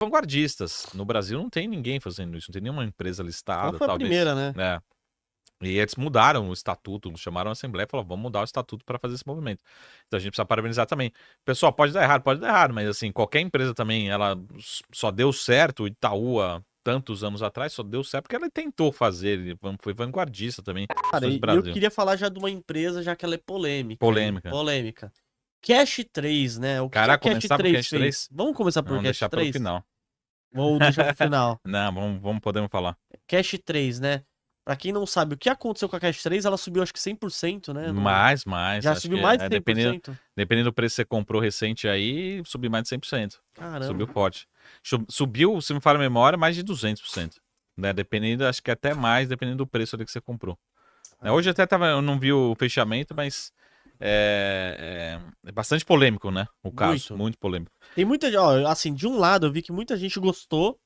vanguardistas. No Brasil não tem ninguém fazendo isso, não tem nenhuma empresa Ela listada, foi a talvez. primeira, né? É. E eles mudaram o estatuto, chamaram a Assembleia e falaram, vamos mudar o estatuto para fazer esse movimento. Então a gente precisa parabenizar também. Pessoal, pode dar errado, mas assim, qualquer empresa também, ela só deu certo, o Itaú há tantos anos atrás, só deu certo porque ela tentou fazer, ele foi vanguardista também, Cara, questões do e eu Brasil. queria falar já de uma empresa, já que ela é polêmica. Polêmica. Polêmica. Cash 3, né? O que Caraca, que a Cash começar por 3 Cash fez? 3? Vamos começar por Vamos Cash deixar pelo 3? final. Vamos deixar pro final. Não, podemos falar. Cash 3, né? Pra quem não sabe, o que aconteceu com a Cash 3, ela subiu acho que 100%, né? Mais. Já Acho subiu que mais de 100%? dependendo do preço que você comprou recente aí, subiu mais de 100%. Caramba. Subiu forte. Subiu, se me falha a memória, mais de 200%. Né? Dependendo, acho que até mais, dependendo do preço ali que você comprou. Hoje até eu não vi o fechamento, mas é bastante polêmico, né? O caso, muito polêmico. Tem muita, ó, assim, de um lado eu vi que muita gente gostou,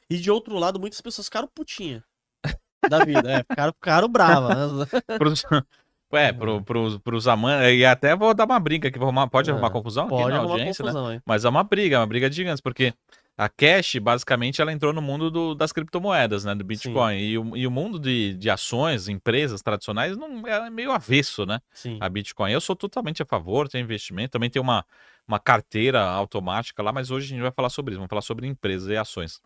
e de outro lado muitas pessoas ficaram putinha da vida, ficaram bravas. Pros amantes, e até vou dar uma briga aqui, pode arrumar confusão pode aqui na arrumar audiência, confusão, né? hein? Mas é uma briga de gigantes, porque a Cash, basicamente, ela entrou no mundo das criptomoedas, né? Do Bitcoin. E o mundo de ações, empresas tradicionais, não é meio avesso, né? Sim. A Bitcoin. Eu sou totalmente a favor, tem investimento, também tem uma carteira automática lá, mas hoje a gente vai falar sobre isso, vamos falar sobre empresas e ações.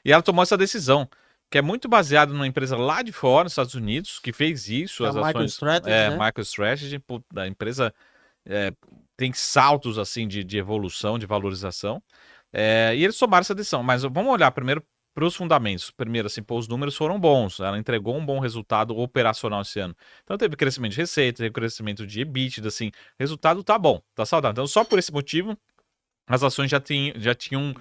E ela tomou essa decisão, que é muito baseado numa empresa lá de fora, nos Estados Unidos, que fez isso, as ações. MicroStrategy, né? MicroStrategy, a empresa tem saltos assim de evolução, de valorização. E eles tomaram essa decisão. Mas vamos olhar primeiro para os fundamentos. Primeiro, assim, os números foram bons. Ela entregou um bom resultado operacional esse ano. Então teve crescimento de receita, teve crescimento de EBITDA, assim. O resultado tá bom, tá saudável. Então só por esse motivo, as ações já tinham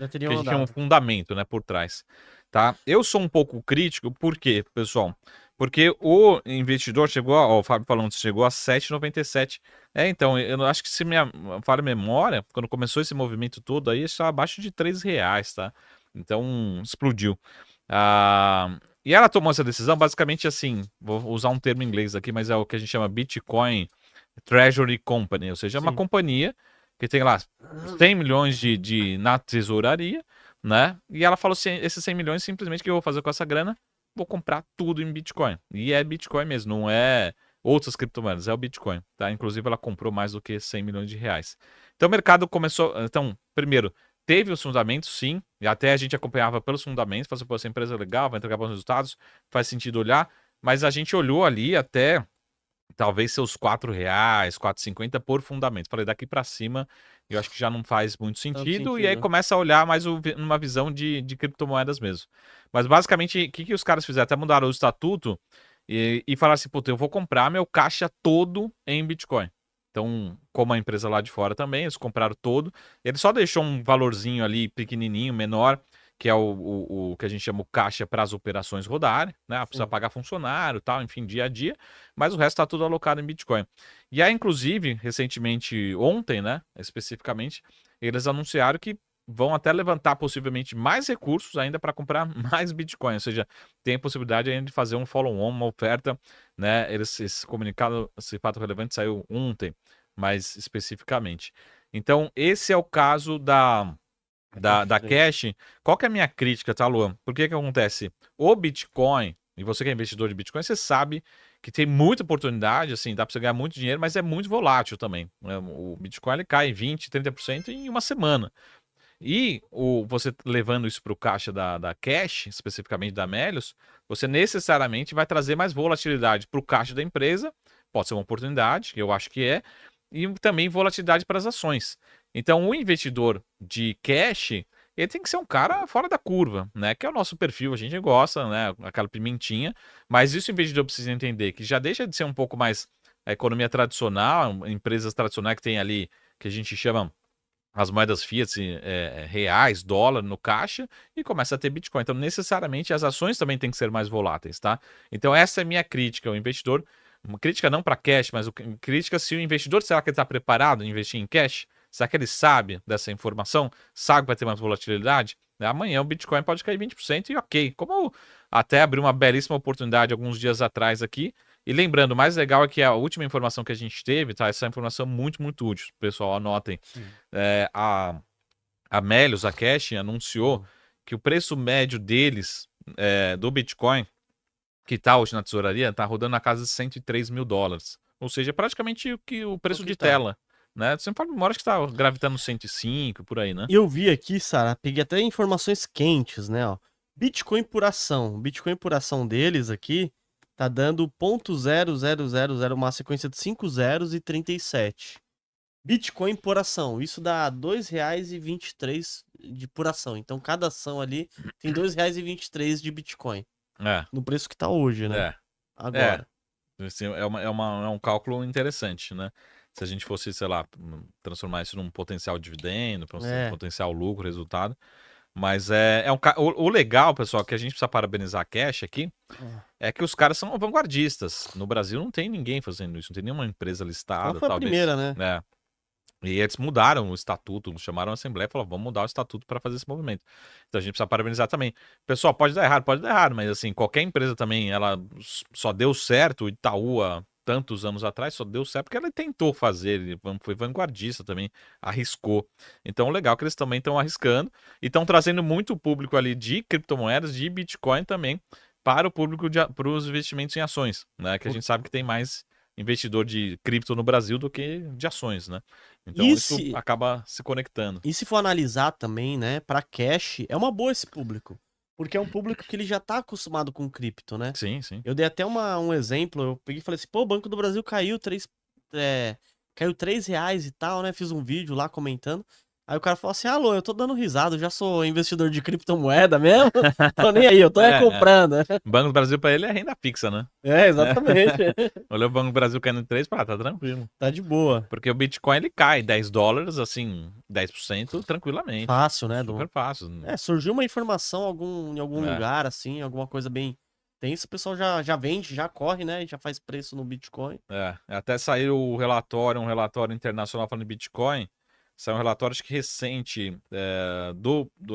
um fundamento, né, por trás. Tá? Eu sou um pouco crítico, por quê, pessoal? Porque o investidor chegou, o Fábio falando, chegou a 7,97. Então, eu acho que se minha falha a memória, quando começou esse movimento todo aí, estava abaixo de R$3, tá? Então, explodiu. E ela tomou essa decisão basicamente assim, vou usar um termo em inglês aqui, mas é o que a gente chama Bitcoin Treasury Company, ou seja, é uma companhia que tem lá 100 milhões na tesouraria, né? E ela falou assim, esses 100 milhões, simplesmente o que eu vou fazer com essa grana? Vou comprar tudo em Bitcoin. E é Bitcoin mesmo, não é outras criptomoedas, é o Bitcoin, tá? Inclusive ela comprou mais do que 100 milhões de reais. Então o mercado começou, então, primeiro, teve os fundamentos, sim, e até a gente acompanhava pelos fundamentos, falou assim, pô, essa empresa é legal, vai entregar bons resultados, faz sentido olhar, mas a gente olhou ali até talvez seus R$4, R$4,50 por fundamento. Falei, daqui para cima, eu acho que já não faz muito sentido. E aí começa a olhar mais numa visão de criptomoedas mesmo. Mas basicamente, o que os caras fizeram? Até mudaram o estatuto e falaram assim, puta, eu vou comprar meu caixa todo em Bitcoin. Então, como a empresa lá de fora também, eles compraram todo. Ele só deixou um valorzinho ali pequenininho, menor, que é o que a gente chama o caixa para as operações rodarem, né? Precisa pagar funcionário, tal, enfim, dia a dia, mas o resto está tudo alocado em Bitcoin. E aí, inclusive, recentemente, ontem, né, especificamente, eles anunciaram que vão até levantar possivelmente mais recursos ainda para comprar mais Bitcoin, ou seja, tem a possibilidade ainda de fazer um follow-on, uma oferta, né? Esse comunicado, esse fato relevante saiu ontem, mais especificamente. Então, esse é o caso da Cash. Qual que é a minha crítica, tá, Luan? Por que acontece? O Bitcoin, e você que é investidor de Bitcoin, você sabe que tem muita oportunidade, assim, dá para você ganhar muito dinheiro, mas é muito volátil também. O Bitcoin ele cai 20%, 30% em uma semana. E você levando isso para o caixa da Cash, especificamente da Melios, você necessariamente vai trazer mais volatilidade para o caixa da empresa, pode ser uma oportunidade, que eu acho que é, e também volatilidade para as ações. Então, o investidor de cash, ele tem que ser um cara fora da curva, né? Que é o nosso perfil, a gente gosta, né? Aquela pimentinha, mas isso o investidor precisa entender, que já deixa de ser um pouco mais a economia tradicional, empresas tradicionais que tem ali, que a gente chama as moedas fiat, reais, dólar no caixa, e começa a ter Bitcoin. Então, necessariamente, as ações também têm que ser mais voláteis, tá? Então, essa é a minha crítica ao investidor. Uma crítica não para cash, mas crítica se o investidor, será que ele está preparado a investir em cash? Será que ele sabe dessa informação? Sabe que vai ter mais volatilidade? Amanhã o Bitcoin pode cair 20% e ok. Como até abriu uma belíssima oportunidade alguns dias atrás aqui. E lembrando, o mais legal é que a última informação que a gente teve, tá? Essa informação muito, muito útil. Pessoal, anotem. A a Melius, a Cash, anunciou que o preço médio deles, do Bitcoin, que tá hoje na tesouraria, tá rodando na casa de $103.000. Ou seja, praticamente o preço de tela, né? Você fala, uma hora que tá gravitando 105, por aí, né? Eu vi aqui, Sara, peguei até informações quentes, né, ó. Bitcoin por ação. Bitcoin por ação deles aqui tá dando 0.0000, uma sequência de 5 zeros e 37. Bitcoin por ação. Isso dá R$ 2,23 de por ação. Então cada ação ali tem R$ 2,23 de Bitcoin. É, No preço que tá hoje, né? é. Agora. Assim, é um cálculo interessante, né? Se a gente fosse, sei lá, transformar isso num potencial dividendo, potencial lucro, resultado. Mas o legal, pessoal, que a gente precisa parabenizar a Cash aqui, é que os caras são vanguardistas. No Brasil não tem ninguém fazendo isso, não tem nenhuma empresa Ela listada, foi a talvez. primeira, né? E eles mudaram o estatuto, chamaram a Assembleia e falaram, vamos mudar o estatuto para fazer esse movimento. Então a gente precisa parabenizar também. Pessoal, pode dar errado, mas assim, qualquer empresa também, ela só deu certo, o Itaú, há tantos anos atrás, só deu certo porque ela tentou fazer, ele foi vanguardista também, arriscou. Então, legal que eles também estão arriscando e estão trazendo muito público ali de criptomoedas, de Bitcoin também, para o público, para os investimentos em ações, né? Que a gente sabe que tem mais investidor de cripto no Brasil do que de ações, né? Então isso acaba se conectando. E se for analisar também, né, para cash, é uma boa esse público. Porque é um público que ele já tá acostumado com cripto, né? Sim, sim. Eu dei até um exemplo, eu peguei e falei assim, pô, o Banco do Brasil caiu caiu R$ 3 e tal, né? Fiz um vídeo lá comentando. Aí o cara falou assim, alô, eu tô dando risada, eu já sou investidor de criptomoeda mesmo, tô nem aí, eu tô comprando. Banco do Brasil pra ele é renda fixa, né? Exatamente. Olha o Banco do Brasil caindo em 3, tá tranquilo. Tá de boa. Porque o Bitcoin, ele cai $10, assim, 10% tranquilamente. Fácil, né? Super fácil. Surgiu uma informação em algum lugar, assim, alguma coisa bem tensa, o pessoal já vende, já corre, né? E já faz preço no Bitcoin. Até saiu um relatório internacional falando de Bitcoin. Saiu um relatório, acho que recente,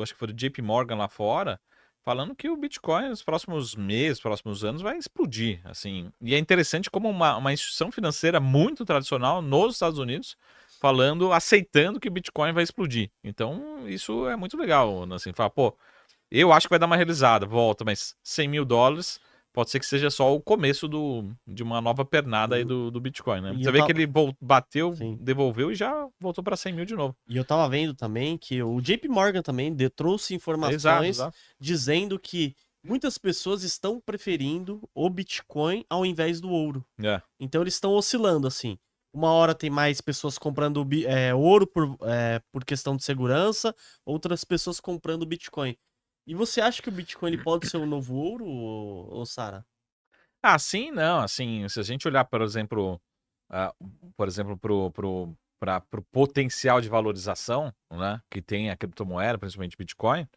acho que foi do JP Morgan lá fora, falando que o Bitcoin nos próximos meses, próximos anos, vai explodir, assim. E é interessante como uma instituição financeira muito tradicional nos Estados Unidos, aceitando que o Bitcoin vai explodir. Então, isso é muito legal, assim, falar, pô, eu acho que vai dar uma realizada, volta, mas $100.000 pode ser que seja só o começo de uma nova pernada aí do Bitcoin, né? Você vê que ele bateu, devolveu e já voltou para 100 mil de novo. E eu tava vendo também que o JP Morgan também trouxe informações dizendo que muitas pessoas estão preferindo o Bitcoin ao invés do ouro. Então eles estão oscilando, assim. Uma hora tem mais pessoas comprando ouro por questão de segurança, outras pessoas comprando Bitcoin. E você acha que o Bitcoin ele pode ser o novo ouro, ou Sara? Sim, não. Assim, se a gente olhar, por exemplo, para o potencial de valorização, né, que tem a criptomoeda, principalmente Bitcoin,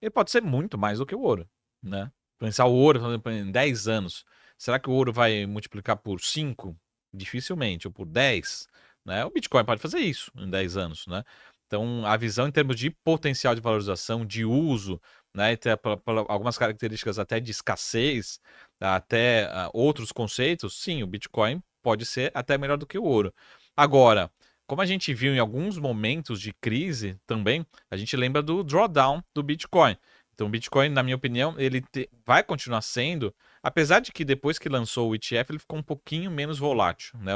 ele pode ser muito mais do que o ouro, né? Pensar o ouro, por exemplo, em 10 anos, será que o ouro vai multiplicar por 5? Dificilmente, ou por 10, né? O Bitcoin pode fazer isso em 10 anos, né? Então, a visão em termos de potencial de valorização, de uso, né, e algumas características até de escassez, até outros conceitos, sim, o Bitcoin pode ser até melhor do que o ouro. Agora, como a gente viu em alguns momentos de crise também, a gente lembra do drawdown do Bitcoin. Então, o Bitcoin, na minha opinião, ele vai continuar sendo, apesar de que depois que lançou o ETF, ele ficou um pouquinho menos volátil, né?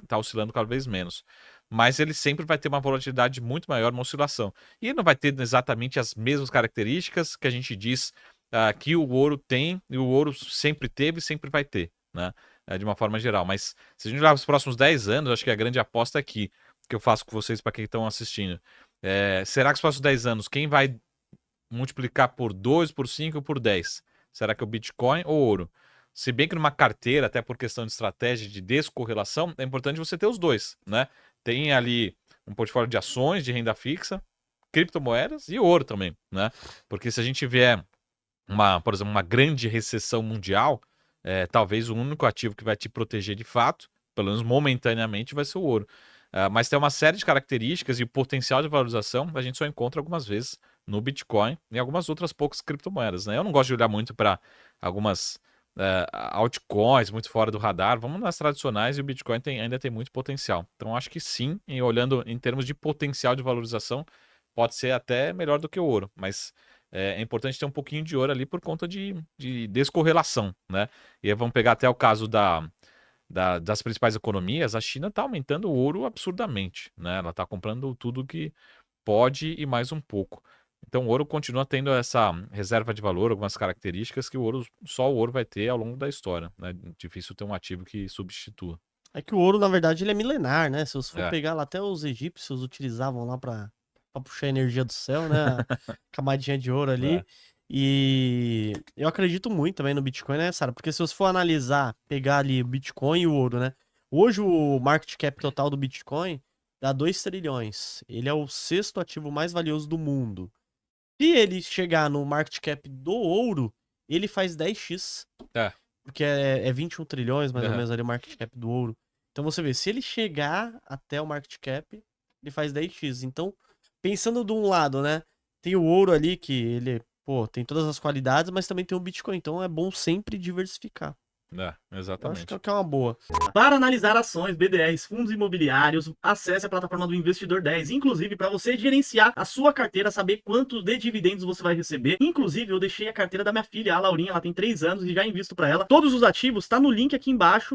Está oscilando cada vez menos. Mas ele sempre vai ter uma volatilidade muito maior, uma oscilação. E ele não vai ter exatamente as mesmas características que a gente diz que o ouro tem, e o ouro sempre teve e sempre vai ter, né? De uma forma geral. Mas se a gente olhar os próximos 10 anos, acho que a grande aposta aqui, que eu faço com vocês para quem estão assistindo, será que os próximos 10 anos, quem vai multiplicar por 2, por 5 ou por 10? Será que é o Bitcoin ou ouro? Se bem que numa carteira, até por questão de estratégia de descorrelação, é importante você ter os dois, né? Tem ali um portfólio de ações, de renda fixa, criptomoedas e ouro também, né? Porque se a gente tiver, por exemplo, uma grande recessão mundial, talvez o único ativo que vai te proteger de fato, pelo menos momentaneamente, vai ser o ouro. Mas tem uma série de características e o potencial de valorização a gente só encontra algumas vezes no Bitcoin e algumas outras poucas criptomoedas, né? Eu não gosto de olhar muito para algumas altcoins muito fora do radar. Vamos nas tradicionais e o Bitcoin ainda tem muito potencial. Então acho que sim, olhando em termos de potencial de valorização, pode ser até melhor do que o ouro, mas é importante ter um pouquinho de ouro ali por conta de descorrelação, né? E aí vamos pegar até o caso das principais economias. A China está aumentando o ouro absurdamente, né? Ela está comprando tudo que pode e mais um pouco. Então o ouro continua tendo essa reserva de valor, algumas características que só o ouro vai ter ao longo da história, né? Difícil ter um ativo que substitua. É que o ouro, na verdade, ele é milenar, né? Se você for pegar lá, até os egípcios utilizavam lá pra puxar a energia do céu, né? A camadinha de ouro ali. E eu acredito muito também no Bitcoin, né, Sara? Porque se você for analisar, pegar ali o Bitcoin e o ouro, né? Hoje o market cap total do Bitcoin dá 2 trilhões. Ele é o 6º ativo mais valioso do mundo. Se ele chegar no market cap do ouro, ele faz 10x. Porque é 21 trilhões, mais ou menos, ali o market cap do ouro. Então você vê, se ele chegar até o market cap, ele faz 10x. Então, pensando de um lado, né? Tem o ouro ali, que ele, tem todas as qualidades, mas também tem o Bitcoin. Então é bom sempre diversificar. Exatamente. Eu acho que é uma boa. Para analisar ações, BDRs, fundos imobiliários, acesse a plataforma do Investidor 10. Inclusive, para você gerenciar a sua carteira, saber quanto de dividendos você vai receber. Inclusive, eu deixei a carteira da minha filha, a Laurinha, ela tem 3 anos e já invisto para ela. Todos os ativos tá no link aqui embaixo